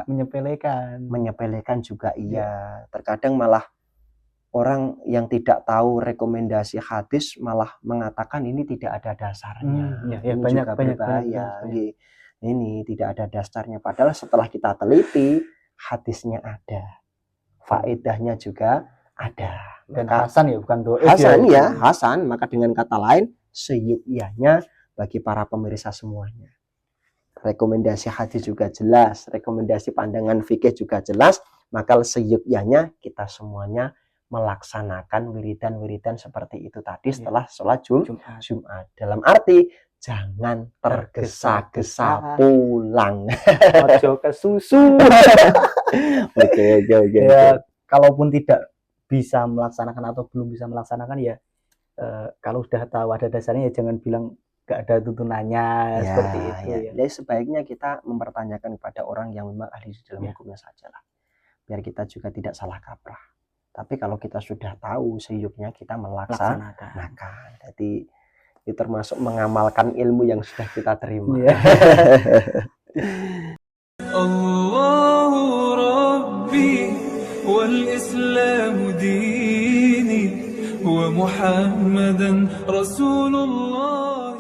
juga menyepelekan juga iya. Terkadang malah orang yang tidak tahu rekomendasi hadis malah mengatakan ini tidak ada dasarnya. Ini banyak, juga banyak, berbahaya. banyak. Ini tidak ada dasarnya. Padahal setelah kita teliti, hadisnya ada, faedahnya juga ada. Dan Maka, Hasan ya, bukan doa. Hasan ya, Hasan. Maka dengan kata lain, seyukyahnya bagi para pemirsa semuanya. Rekomendasi hadis juga jelas, rekomendasi pandangan fikih juga jelas. Maka seyukyahnya kita semuanya melaksanakan wiridan-wiridan seperti itu tadi setelah sholat Jumat. Dalam arti jangan tergesa-gesa pulang. Ojo ke susu. Oke. Ya, kalaupun tidak bisa melaksanakan atau belum bisa melaksanakan ya, kalau sudah tahu ada dasarnya ya jangan bilang gak ada tuntunannya seperti itu. Ya. Jadi sebaiknya kita mempertanyakan kepada orang yang memang ahli di dalam hukumnya saja lah, biar kita juga tidak salah kaprah. Tapi kalau kita sudah tahu seyuknya kita melaksanakan. Jadi itu termasuk mengamalkan ilmu yang sudah kita terima. Allahu Rabbi wal Islam dini wa Muhammadan Rasulullah.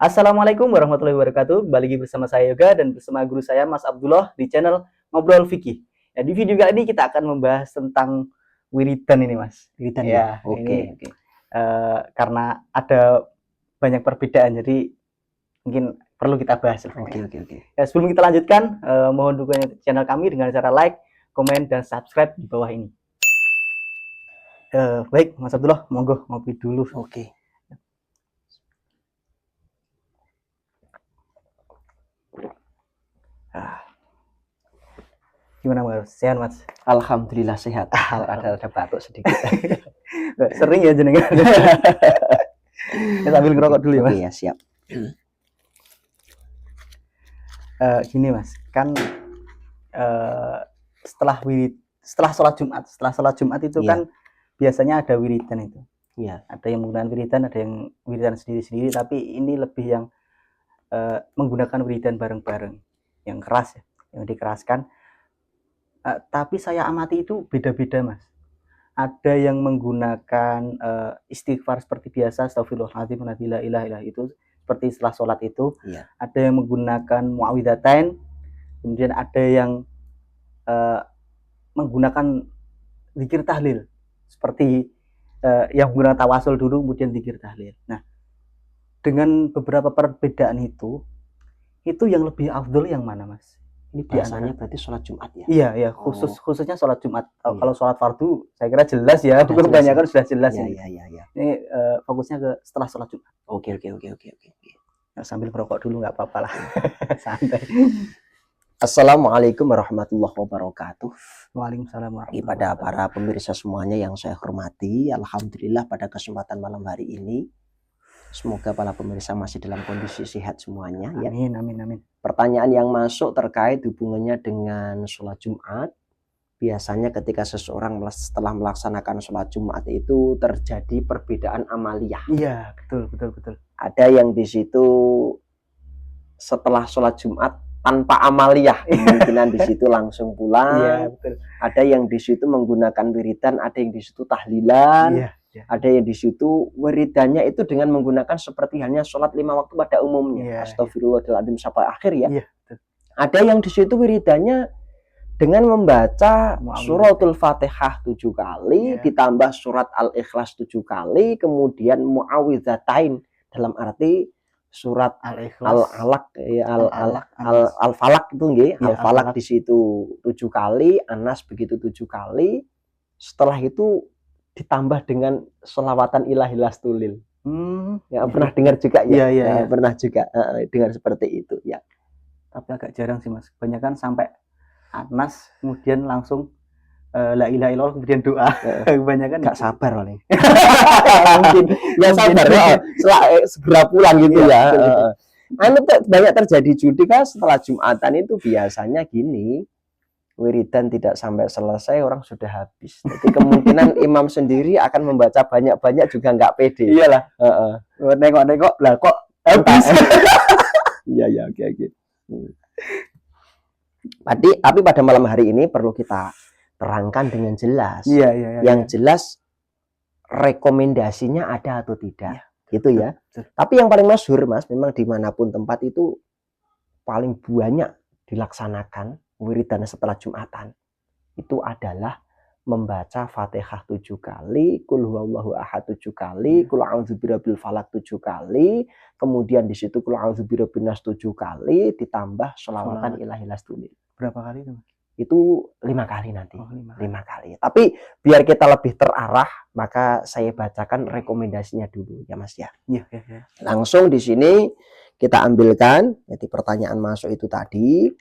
Assalamualaikum warahmatullahi wabarakatuh. Kembali lagi bersama saya Yoga dan bersama guru saya Mas Abdullah di channel Ngobrol Fikih. Ya, di video kali ini kita akan membahas tentang wiridan ini, Mas. Wiridan ya. Oke. Karena ada banyak perbedaan, jadi mungkin perlu kita bahas. Oke. Ya, sebelum kita lanjutkan, mohon dukungan channel kami dengan cara like, komen, dan subscribe di bawah ini. Baik, Mas Abdullah, monggo ngopi dulu. Oke. Gimana Mas? Sehat Mas? Alhamdulillah sehat. Ada batuk sedikit. Sering ya jenengan. Sambil ngerokok dulu ya Mas. Iya siap. Gini Mas, kan setelah sholat Jumat itu kan biasanya ada wiridan itu. Iya. Ada yang menggunakan wiridan, ada yang wiridan sendiri-sendiri. Tapi ini lebih yang menggunakan wiridan bareng-bareng, yang keras ya, yang dikeraskan. Tapi saya amati itu beda-beda Mas. Ada yang menggunakan istighfar seperti biasa, astagfirullahaladzim, la ilaha illallah itu seperti setelah sholat itu. Ada yang menggunakan muawwidzatain, kemudian ada yang menggunakan zikir tahlil seperti yang menggunakan tawasul dulu kemudian zikir tahlil. Nah, dengan beberapa perbedaan itu yang lebih afdol yang mana Mas? Ini biasanya berarti sholat Jumat ya? Iya, khususnya sholat Jumat. Kalau sholat fardu saya kira jelas ya, kebanyakan sudah jelas. Iya. Ini fokusnya ke setelah sholat Jumat. Oke. Nah, sambil merokok dulu nggak apa-apa lah. Santai. Assalamualaikum warahmatullahi wabarakatuh. Waalaikumsalam warahmatullahi wabarakatuh. Pada para pemirsa semuanya yang saya hormati, alhamdulillah pada kesempatan malam hari ini semoga para pemirsa masih dalam kondisi sehat semuanya. Amin. Pertanyaan yang masuk terkait hubungannya dengan sholat Jumat. Biasanya ketika seseorang setelah melaksanakan sholat Jumat itu terjadi perbedaan amaliyah. Iya, betul. Ada yang di situ setelah sholat Jumat tanpa amaliyah, kemungkinan di situ langsung pulang. Iya, betul. Ada yang di situ menggunakan wiridan, ada yang di situ tahlilan. Iya. Ada yang di situ wiridannya itu dengan menggunakan seperti halnya sholat 5 waktu pada umumnya. Astagfirullahaladzim sampai akhir ya. Iya. Ada yang di situ wiridannya dengan membaca suratul Fatihah 7 kali, ditambah surat Al-Ikhlas 7 kali, kemudian muawwidzatain dalam arti surat Al-Alaq, Al-Falaq itu nggih, Al-Falaq di situ 7 kali, Anas begitu 7 kali. Setelah itu ditambah dengan sholawatan ilahilas tulil. Ya pernah dengar juga ya? Iya. Pernah juga dengar seperti itu ya. Tapi agak jarang sih Mas. Kebanyakan sampai Anas kemudian langsung la ilaha illallah kemudian doa. Kebanyakan nggak sabar oleh. Mungkin ya sabar ya. Segera pulang gitu ya. Anu banyak terjadi juga setelah Jumatan itu biasanya gini. Wiridan tidak sampai selesai orang sudah habis. Jadi kemungkinan imam sendiri akan membaca banyak-banyak juga nggak pede. Iyalah. Nengok lah kok habis. Iya oke. Tapi pada malam hari ini perlu kita terangkan dengan jelas. Iya. Yang jelas rekomendasinya ada atau tidak, gitu ya. Betul. Tapi yang paling masyhur Mas, memang dimanapun tempat itu paling banyak dilaksanakan wiridan setelah Jumatan itu adalah membaca Fatihah 7 kali, Qul huwallahu ahad 7 kali, Qul a'udzu birabbil falaq 7 kali, kemudian di situ Qul a'udzu birabbin nas 7 kali, ditambah sholawatan ilahi lastulil. Berapa kali itu? Itu 5 kali nanti. 5 kali. Tapi biar kita lebih terarah, maka saya bacakan rekomendasinya dulu ya Mas ya. Iya. Langsung di sini kita ambilkan, jadi pertanyaan masuk itu tadi.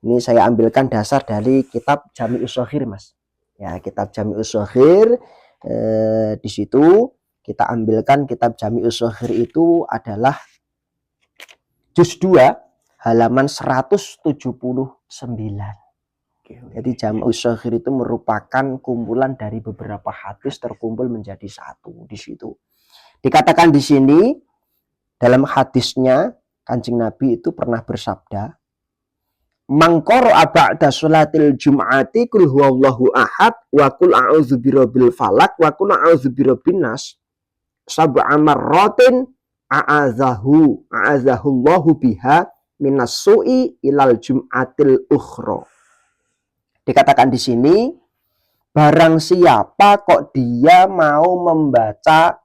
Ini saya ambilkan dasar dari kitab Jami'us Shaghir Mas. Ya, kitab Jami'us Shaghir, di situ kita ambilkan kitab Jami'us Shaghir itu adalah juz 2 halaman 179. Jadi Jami'us Shaghir itu merupakan kumpulan dari beberapa hadis terkumpul menjadi satu di situ. Dikatakan di sini dalam hadisnya Kanjeng Nabi itu pernah bersabda, "Man qara'a ba'da sholatil jum'ati qul huwallahu ahad wa qul a'udzu birabbil falaq wa qul a'udzu birabbin nas sab'a marratin a'adzahullahu biha minas su'i ilal jum'atil ukhra." Dikatakan di sini, barang siapa kok dia mau membaca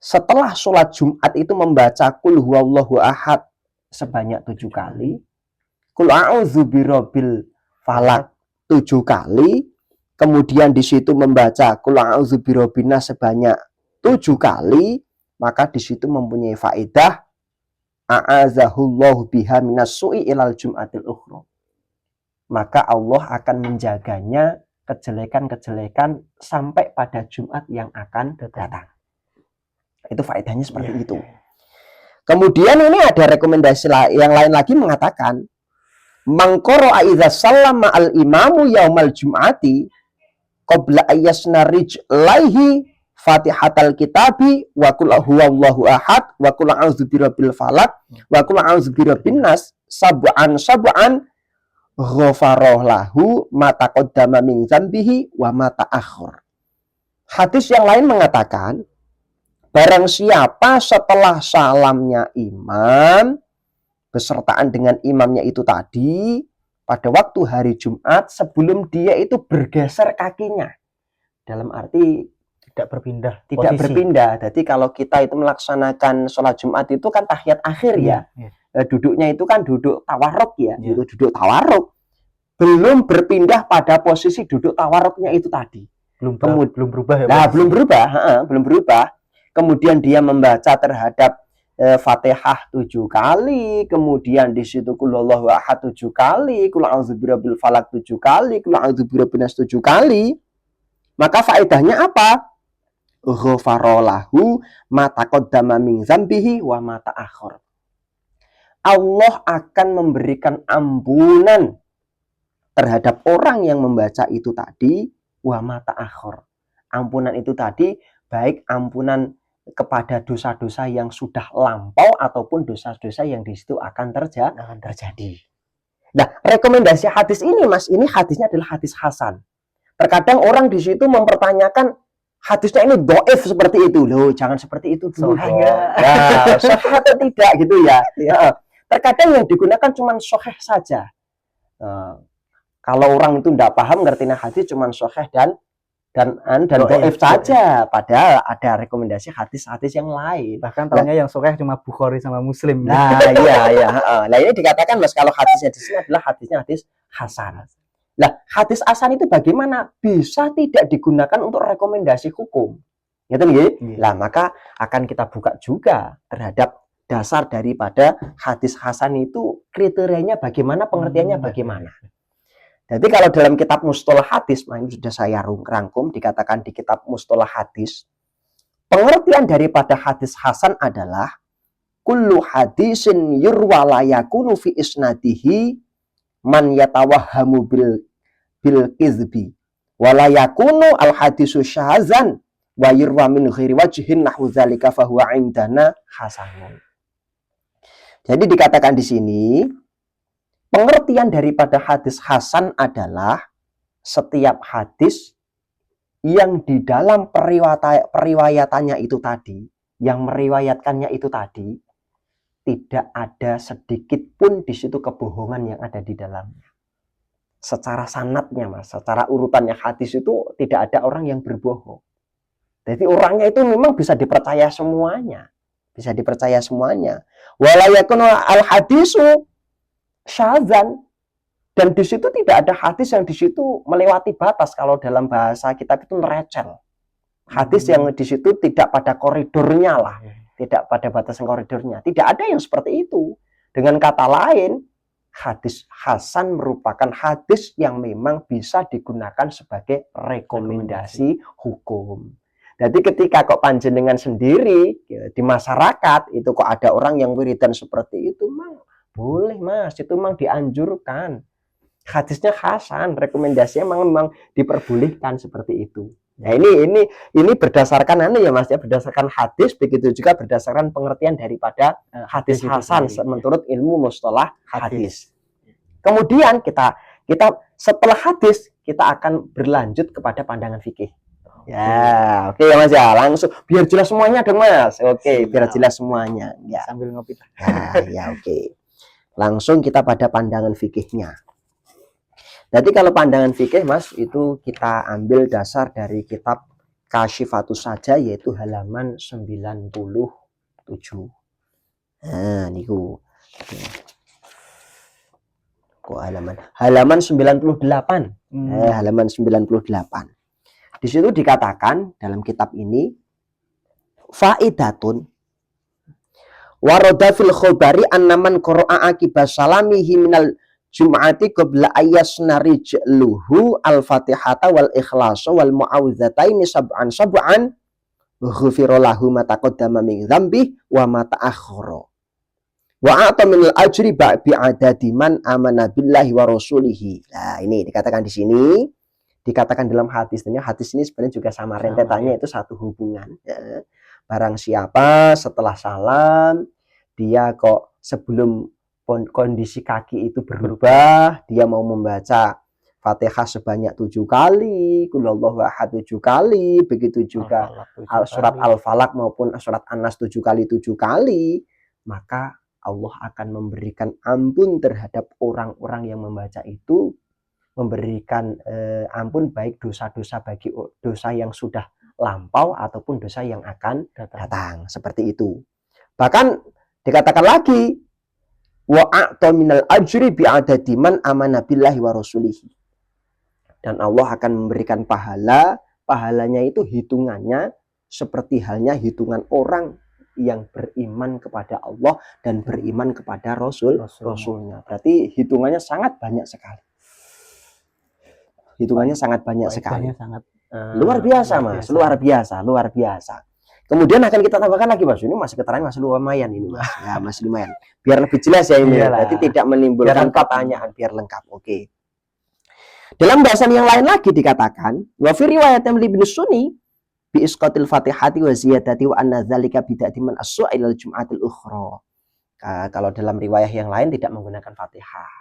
setelah sholat Jumat itu membaca Qul huwallahu ahad sebanyak 7 kali, Qul a'udzu birabbil falaq 7 kali, kemudian di situ membaca Qul a'udzu birabbin nas sebanyak 7 kali, maka di situ mempunyai faedah a'adzahullahu biha minas su'i ilal jum'atil ukhra. Maka Allah akan menjaganya kejelekan-kejelekan sampai pada Jumat yang akan datang. Itu faedahnya seperti itu. Kemudian ini ada rekomendasi yang lain lagi mengatakan, man qara'a idza sallama al imamu yaumal jum'ati qabla ayyasna rijlaihi fatihatal kitabi wa qul huwallahu ahad wa qul a'udzu birabbil falaq wa qul a'udzu birabbin nas sab'an ghafarah lahu ma taqaddama min dzambihi wa ma ta'akhkhar. Hadis yang lain mengatakan, barang siapa setelah salamnya imam besertaan dengan imamnya itu tadi pada waktu hari Jumat sebelum dia itu bergeser kakinya, dalam arti Tidak berpindah. Jadi kalau kita itu melaksanakan sholat Jumat itu kan tahiyat akhir ya. Duduknya itu kan duduk tawarruk ya, itu duduk tawarruk. Belum berpindah pada posisi duduk tawarruknya itu tadi. Belum berubah ya. Nah, belum berubah. Kemudian dia membaca terhadap Fatihah 7 kali, kemudian di situ Qul huwallahu ahad 7 kali, Qul a'udzu birabbil falaq 7 kali, Qul a'udzu birabbin nas 7 kali. Maka faedahnya apa? Ghafarallahu ma taqaddama min dzambihi wa ma ta'akhkhar. Allah akan memberikan ampunan terhadap orang yang membaca itu tadi, wa ma ta'akhkhar. Ampunan itu tadi baik ampunan kepada dosa-dosa yang sudah lampau ataupun dosa-dosa yang di situ akan terjadi. Nah, rekomendasi hadis ini Mas, ini hadisnya adalah hadis hasan. Terkadang orang di situ mempertanyakan hadisnya ini dhaif seperti itu. Loh, jangan seperti itu dulu. Ya, sahih atau tidak gitu ya. Terkadang yang digunakan cuma sahih saja. Kalau orang itu tidak paham ngertinya hadis cuma sahih dan dhaif saja. Padahal ada rekomendasi hadis-hadis yang lain. Bahkan tahunya yang sahih cuma Bukhari sama Muslim. Nah, iya. Nah, ini dikatakan Mas kalau hadisnya di sini adalah hadis hasan. Lah, hadis hasan itu bagaimana bisa tidak digunakan untuk rekomendasi hukum? Gitu nggih? Lah, maka akan kita buka juga terhadap dasar daripada hadis hasan itu kriterianya bagaimana, pengertiannya bagaimana. Jadi kalau dalam kitab Mustalah Hadis, ini sudah saya rangkum, dikatakan di kitab Mustalah Hadis, pengertian daripada hadis hasan adalah kullu hadisin yurwa la yakunu fi isnadihi man yatawahhamu bil kizbi wala yakunu al hadisu syahazan wa yurwa min ghairi wajhin nahwu dzalika fa huwa indana hasanun. Jadi dikatakan di sini pengertian daripada hadis hasan adalah setiap hadis yang di dalam periwayatannya itu tadi, yang meriwayatkannya itu tadi, tidak ada sedikit pun di situ kebohongan yang ada di dalamnya. Secara sanadnya Mas, secara urutannya hadis itu tidak ada orang yang berbohong. Jadi orangnya itu memang bisa dipercaya semuanya. Bisa dipercaya semuanya. Wala yakunu al-hadisu syadzan. Dan di situ tidak ada hadis yang di situ melewati batas. Kalau dalam bahasa kitab itu nerecel. Hadis yang di situ tidak pada koridornya lah. Tidak pada batasan koridornya. Tidak ada yang seperti itu. Dengan kata lain, hadis hasan merupakan hadis yang memang bisa digunakan sebagai rekomendasi hukum. Jadi ketika kok panjenengan sendiri di masyarakat itu kok ada orang yang wiridan seperti itu, Mang, boleh Mas, itu memang dianjurkan. Hadisnya hasan, rekomendasinya memang diperbolehkan seperti itu. Nah ini berdasarkan ya Mas ya, berdasarkan hadis, begitu juga berdasarkan pengertian daripada hadis hasan menurut ilmu mustalah hadis. Kemudian kita setelah hadis kita akan berlanjut kepada pandangan fikih. Ya, oke ya Mas ya, langsung biar jelas semuanya dong Mas. Oke, biar jelas semuanya. Ya. Sambil ngopi. Ya oke. Langsung kita pada pandangan fikihnya. Jadi kalau pandangan fikih Mas itu kita ambil dasar dari kitab Kasyifatus Saja yaitu halaman 97. Nah, niku. Kok halaman 98. Halaman 98. Di situ dikatakan dalam kitab ini faidatun warada fil khobari annaman qara'a akibas salamihi minal Jum'ati qabla ayyasna rijluhu al-fatihata wal ikhlasa wal mu'awwidhataini sab'an ghufira lahu ma taqaddama min dzambi wa ma ta'akhkhara wa a'ta min al-ajri bi'adadi man amana billahi wa rasulihi. Nah, ini dikatakan di sini, dikatakan dalam hadis ini sebenarnya juga sama rentetannya itu satu hubungan ya. Barang siapa setelah salam dia kok sebelum kondisi kaki itu berubah, dia mau membaca Fatihah sebanyak 7 kali, Qul huwallahu ahad 7 kali, begitu juga surat Al-Falaq maupun surat An-Nas 7 kali, maka Allah akan memberikan ampun terhadap orang-orang yang membaca itu, memberikan ampun baik dosa-dosa bagi dosa yang sudah lampau ataupun dosa yang akan datang, seperti itu. Bahkan dikatakan lagi wa a'ta minal ajri bi'adadi man amana billahi wa rasulihi. Dan Allah akan memberikan pahalanya itu hitungannya seperti halnya hitungan orang yang beriman kepada Allah dan beriman kepada Rasulnya. Berarti hitungannya sangat banyak sekali. Hitungannya sangat banyak sekali. Luar biasa Mas, luar biasa. Kemudian akan kita tambahkan lagi Mas, ini masih keterangan masih lumayan ini Mas. Ya, masih lumayan. Biar lebih jelas ya ini. Berarti tidak menimbulkan pertanyaan, biar lengkap. Oke. Dalam bahasan yang lain lagi dikatakan, wa fi riwayatin Ibnu Sunni bi isqatil Fatihati wa ziyadati wa anna dzalika bid'ati man as-su'a ila al-jum'atil ukhra. Kalau dalam riwayah yang lain tidak menggunakan Fatihah.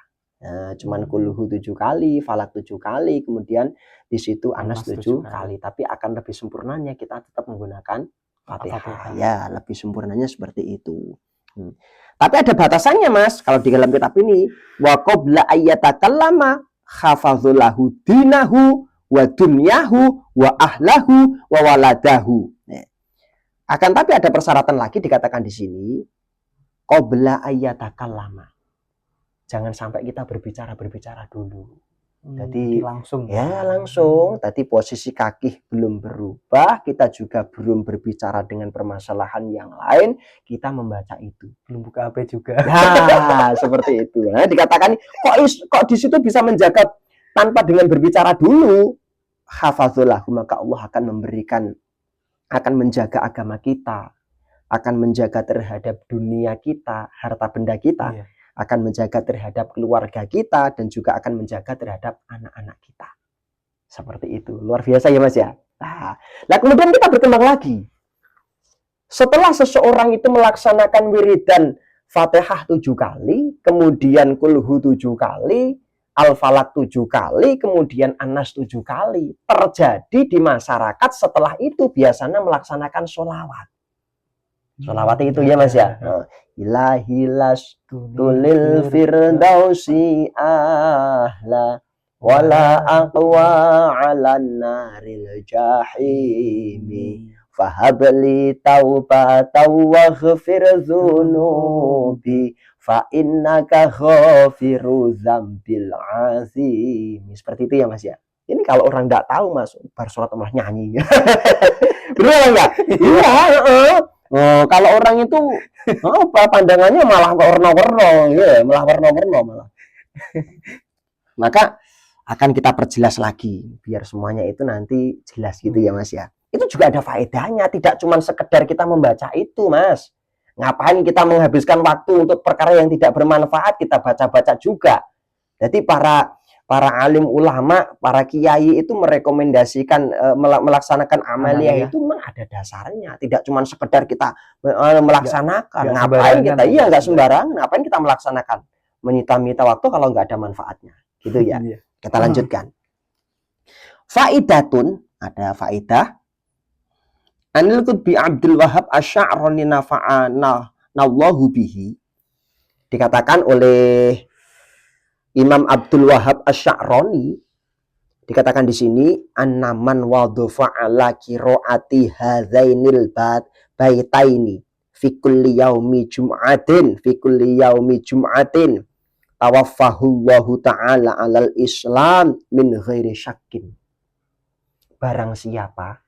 Nah, cuman kulhu 7 kali, falak 7 kali, kemudian di situ Anas 7 kali. Tapi akan lebih sempurnanya kita tetap menggunakan Fatihah. Ya, lebih sempurnanya seperti itu. Tapi ada batasannya Mas. Kalau di dalam kitab ini, wa qabla ayyatakallama khafadzulahu dinahu wa dunyahu wa ahlahu wa waladahu. Nah, akan tapi ada persyaratan lagi dikatakan di sini, qabla ayyatakallama. Jangan sampai kita berbicara dulu. Jadi langsung. Ya, langsung. Tadi posisi kaki belum berubah, kita juga belum berbicara dengan permasalahan yang lain, kita membaca itu. Belum buka HP juga. Nah, seperti itu. Nah, dikatakan kok di situ bisa menjaga tanpa dengan berbicara dulu. Hafazullah, maka Allah akan menjaga agama kita, akan menjaga terhadap dunia kita, harta benda kita. Iya. Akan menjaga terhadap keluarga kita dan juga akan menjaga terhadap anak-anak kita. Seperti itu. Luar biasa ya Mas ya. Nah, kemudian kita berkembang lagi. Setelah seseorang itu melaksanakan wiridan Fatihah 7 kali, kemudian Kulhu 7 kali, Al-Falaq 7 kali, kemudian An-Nas 7 kali. Terjadi di masyarakat setelah itu biasanya melaksanakan sholawat. Sholawat itu ya Mas ya. Ilahilas tulil firdausi ahla wala aqwa ala naril jahimi fahabli taubatan waghfir dzunubi fa innaka ghafiru dzambil azim. Seperti itu ya Mas ya. Ini kalau orang enggak tahu Mas, bar sholat malah nyanyi. Benar enggak? Iya, kalau orang itu pandangannya malah warna-warna, ya, malah warna-warna malah. Maka akan kita perjelas lagi biar semuanya itu nanti jelas gitu ya Mas ya. Itu juga ada faedahnya, tidak cuma sekedar kita membaca itu Mas. Ngapain kita menghabiskan waktu untuk perkara yang tidak bermanfaat, kita baca-baca juga. Jadi para alim ulama, para kiai itu merekomendasikan melaksanakan amaliyah itu memang ada dasarnya, tidak cuma sekedar kita melaksanakan. Ngapain kita? Iya, nggak sembarangan. Ngapain kita melaksanakan? Menyita-nyita waktu kalau nggak ada manfaatnya, gitu ya. Kita lanjutkan. Faidatun, ada faidah. Anil Qutbi Abdul Wahab Asy'arani nafa'ana Allahu bihi. Dikatakan oleh Imam Abdul Wahab Asy'arani, dikatakan di sini annaman wadhafa ala qiraati hadzainil baitaini fi kulli yaumi jum'atin tawaffahullahu ta'ala alal islam min ghairi syakkin. Barang siapa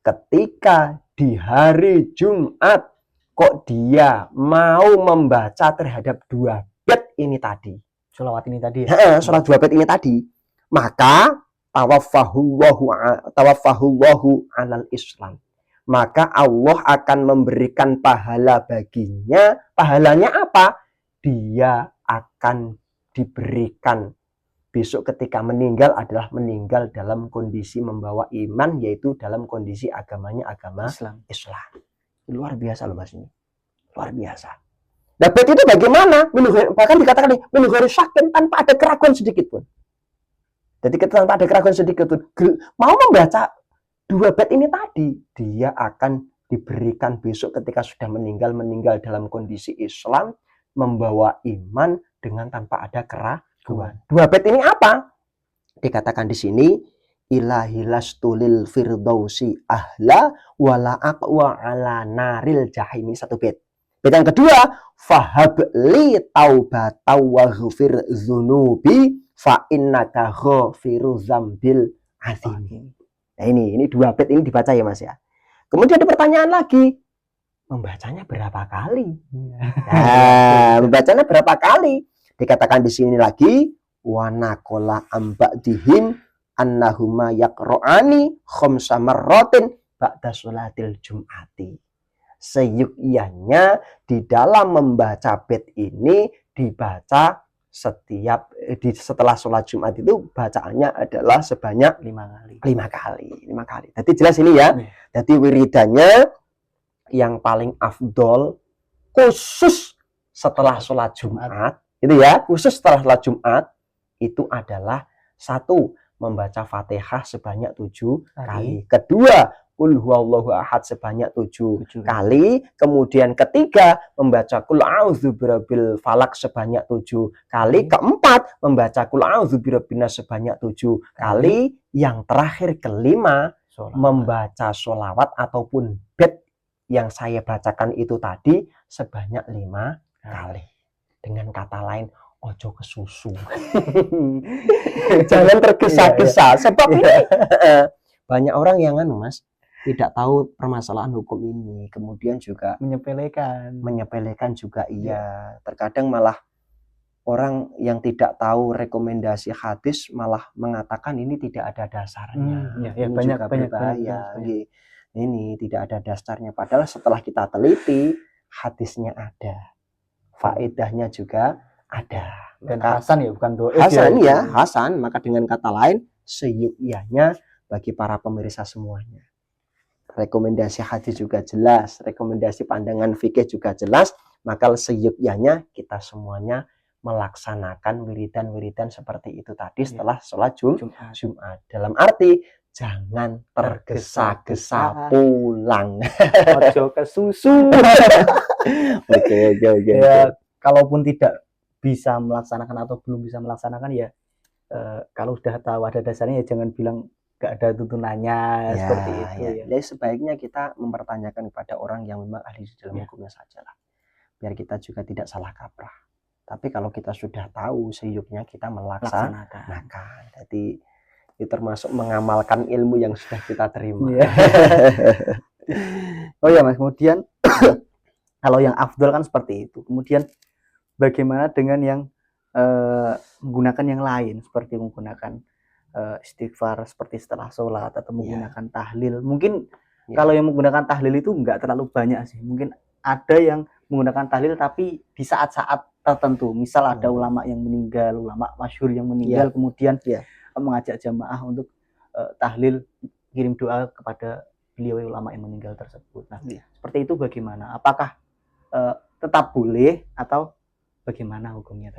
ketika di hari Jumat kok dia mau membaca terhadap 2 bait ini tadi, sholawat ini tadi ya? Sholat 2 bait ini tadi, maka tawaffahullahu alal islam, maka Allah akan memberikan pahala baginya. Pahalanya apa? Dia akan diberikan besok ketika meninggal adalah meninggal dalam kondisi membawa iman, yaitu dalam kondisi agamanya agama Islam. Luar biasa loh Mas ini. Luar biasa. Nah, bait itu bagaimana? Bahkan dikatakan menunggu syakin tanpa ada keraguan sedikit pun. Jadi tanpa ada keraguan sedikit pun. Mau membaca 2 bait ini tadi, dia akan diberikan besok ketika sudah meninggal dalam kondisi Islam, membawa iman dengan tanpa ada keraguan. 2 bait ini apa? Dikatakan di sini ilahilas tulil firdausi ahla wala aqwa ala naril jahim. Ini 1 bait. Bait yang kedua, fahabli taubatan waghfir dzunubi fa innaka ghafiru dzambil azim. Nah ini 2 bait ini dibaca ya Mas ya. Kemudian ada pertanyaan lagi, membacanya berapa kali? Nah, membacanya berapa kali? Dikatakan di sini lagi wa naqala ambadihim annahuma yaqra'ani khamsa marratin ba'da sholatil jum'ati. Seyukyanya di dalam membaca bait ini dibaca setelah sholat Jumat itu bacaannya adalah sebanyak 5 kali. Jadi jelas ini ya. Jadi wiridannya yang paling afdol khusus setelah sholat Jumat, itu ya, khusus setelah sholat Jumat itu adalah 1, membaca Fatihah sebanyak 7 kali. Kedua, Qul huwallahu ahad sebanyak 7 kali. Kemudian ketiga, membaca Qul a'udzu birabbil falaq sebanyak 7 kali. Keempat, membaca Qul a'udzu birabbinnas sebanyak 7 kali. Yang terakhir kelima, membaca sholawat ataupun bait yang saya bacakan itu tadi sebanyak 5 kali. Dengan kata lain, ojo kesusu. Jangan tergesa-gesa. Sebab ini banyak orang yang Mas tidak tahu permasalahan hukum ini, kemudian juga menyepelekan juga iya. Terkadang malah orang yang tidak tahu rekomendasi hadis malah mengatakan ini tidak ada dasarnya. Ini banyak berbahaya. Ini tidak ada dasarnya, padahal setelah kita teliti hadisnya ada, faedahnya juga ada. Dan hasan ya, bukan doa. Hasan ya, hasan. Maka dengan kata lain, seyukyanya bagi para pemirsa semuanya. Rekomendasi hadis juga jelas, rekomendasi pandangan fikih juga jelas, Maka seyogyanya kita semuanya melaksanakan wiridan-wiridan seperti itu tadi setelah sholat Jumat. Dalam arti jangan tergesa-gesa pulang. Ojo ke susu. Oke. Ya, kalaupun tidak bisa melaksanakan atau belum bisa melaksanakan ya kalau sudah tahu ada dasarnya ya jangan bilang gak ada tuntunannya seperti itu ya. Jadi sebaiknya kita mempertanyakan kepada orang yang memang ahli di dalam hukumnya saja lah. Biar kita juga tidak salah kaprah. Tapi kalau kita sudah tahu seyogyanya kita melaksanakan. Jadi itu termasuk mengamalkan ilmu yang sudah kita terima. Oh ya Mas, kemudian kalau yang afdol kan seperti itu. Kemudian bagaimana dengan yang menggunakan yang lain seperti menggunakan istighfar seperti setelah sholat atau menggunakan tahlil. Mungkin kalau yang menggunakan tahlil itu enggak terlalu banyak sih. Mungkin ada yang menggunakan tahlil tapi di saat-saat tertentu. Misal ada ulama yang meninggal, ulama masyhur yang meninggal, kemudian mengajak jamaah untuk tahlil, kirim doa kepada beliau ulama yang meninggal tersebut. Nah, seperti itu bagaimana? Apakah tetap boleh atau bagaimana hukumnya?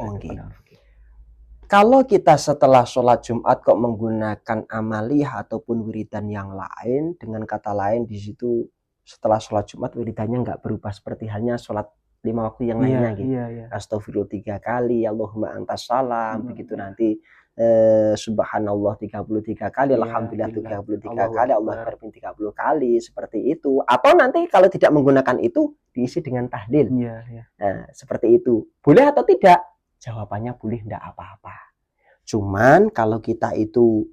Kalau kita setelah sholat Jumat kok menggunakan amaliyah ataupun wiridan yang lain, dengan kata lain di situ setelah sholat Jumat wiridannya nggak berubah seperti halnya sholat 5 waktu yang lainnya gitu. Astagfirullah 3 kali, Allahumma antas salam, begitu nanti subhanallah 33 kali, alhamdulillah 33 kali, Allah Akbar 30 kali, seperti itu. Atau nanti kalau tidak menggunakan itu diisi dengan tahlil. Nah, seperti itu. Boleh atau tidak? Jawabannya boleh, tidak apa-apa. Cuman kalau kita itu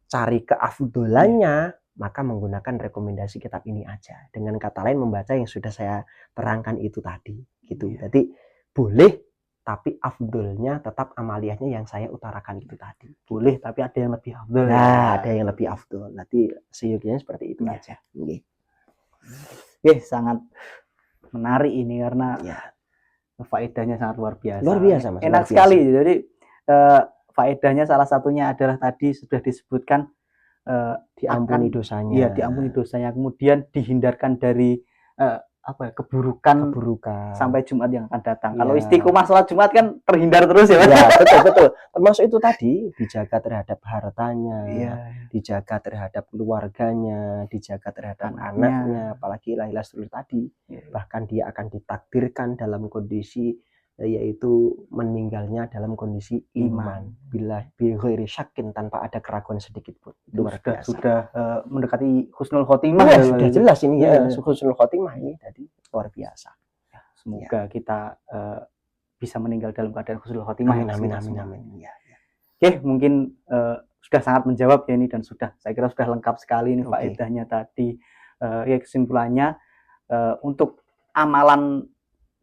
cari keafdolannya, maka menggunakan rekomendasi kitab ini aja. Dengan kata lain membaca yang sudah saya terangkan itu tadi, gitu. Jadi boleh, tapi afdolnya tetap amaliyahnya yang saya utarakan itu tadi. Boleh, tapi ada yang lebih afdol. Nah, ada yang lebih afdol. Nanti seyogyanya seperti itu aja. Sangat menarik ini karena faedahnya sangat luar biasa. Luar biasa, Mas. Enak sekali. Jadi faedahnya salah satunya adalah tadi sudah disebutkan diampuni dosanya. Iya, diampuni dosanya. Kemudian dihindarkan dari keburukan sampai Jumat yang akan datang. Kalau istiqomah sholat Jumat kan terhindar terus ya, Mas. Ya, betul. Termasuk itu tadi, dijaga terhadap hartanya, dijaga terhadap keluarganya, dijaga terhadap anaknya, apalagi lahir tadi. Bahkan dia akan ditakdirkan dalam kondisi yaitu meninggalnya dalam kondisi iman, bila bighairi syakin, tanpa ada keraguan sedikit pun. Luar biasa. Sudah mendekati husnul khotimah. Sudah jelas ini husnul khotimah ini tadi luar biasa. Semoga kita bisa meninggal dalam keadaan husnul khotimah. Amin. Oke, mungkin sudah sangat menjawab ya ini, dan saya kira sudah lengkap sekali ini faedahnya tadi. Kesimpulannya untuk amalan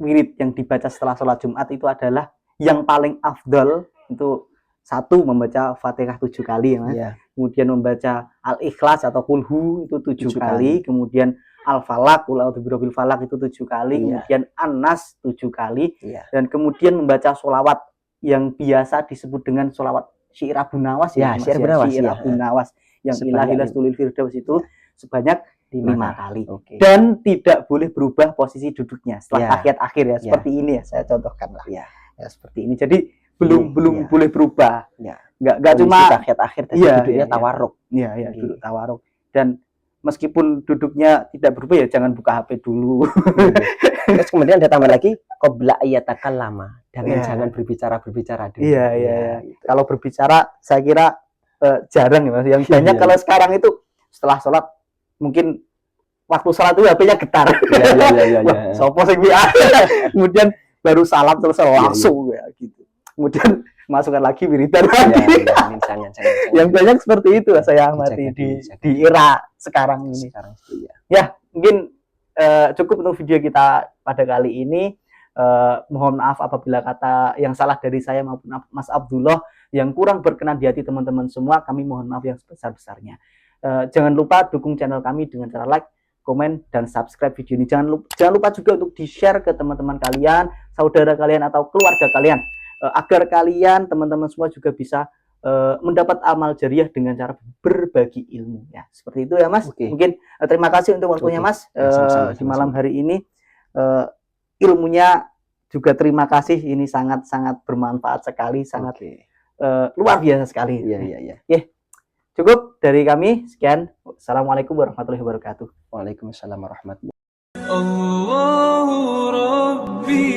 wirid yang dibaca setelah sholat Jumat itu adalah yang paling afdal itu satu membaca Fatihah 7 kali ya Mas. Kemudian membaca Al-Ikhlas atau Kulhu itu 7 kali, kemudian Al-Falaq, Qul a'udzu birabbil falaq itu 7 kali, kemudian An-Nas 7 kali, dan kemudian membaca sholawat yang biasa disebut dengan sholawat Syi'r Abu Nawas Syi'r Abu Nawas yang ilahilas tulil firdaus itu sebanyak 5 kali. Dan tidak boleh berubah posisi duduknya setelah tahiyat akhir ya, seperti ini ya, saya contohkan lah. Ya, seperti ini. Jadi belum boleh berubah. Enggak cuma tahiyat akhir tadi duduknya tawarruk. Duduk tawaruk. Dan meskipun duduknya tidak berubah ya jangan buka HP dulu. Terus kemudian ada tambah lagi qabla ayatakallama. Jangan berbicara dulu. Kalau berbicara saya kira jarang ya Mas. Yang banyak kalau sekarang itu setelah sholat mungkin waktu sholat itu HP-nya getar. Sopo sing kemudian baru salam terus langsung ya gitu. Kemudian masukkan lagi wiridan lagi. Yang banyak seperti itu saya amati di era sekarang ini. Ya, mungkin cukup untuk video kita pada kali ini. Mohon maaf apabila kata yang salah dari saya maupun Mas Abdullah yang kurang berkenan di hati teman-teman semua, kami mohon maaf yang sebesar-besarnya. Jangan lupa dukung channel kami dengan cara like, komen, dan subscribe video ini. Jangan lupa juga untuk di-share ke teman-teman kalian, saudara kalian, atau keluarga kalian, agar kalian, teman-teman semua juga bisa mendapat amal jariah dengan cara berbagi ilmu. Ya, seperti itu ya Mas. Mungkin terima kasih untuk waktunya Mas di malam hari ini. Ilmunya juga terima kasih, ini sangat-sangat bermanfaat sekali, sangat Oke. luar biasa sekali. Iya, iya, iya. Cukup dari kami, sekian. Assalamualaikum warahmatullahi wabarakatuh. Waalaikumsalam warahmatullahi الله ربي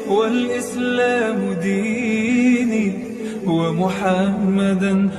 والإسلام ديني ومحمدا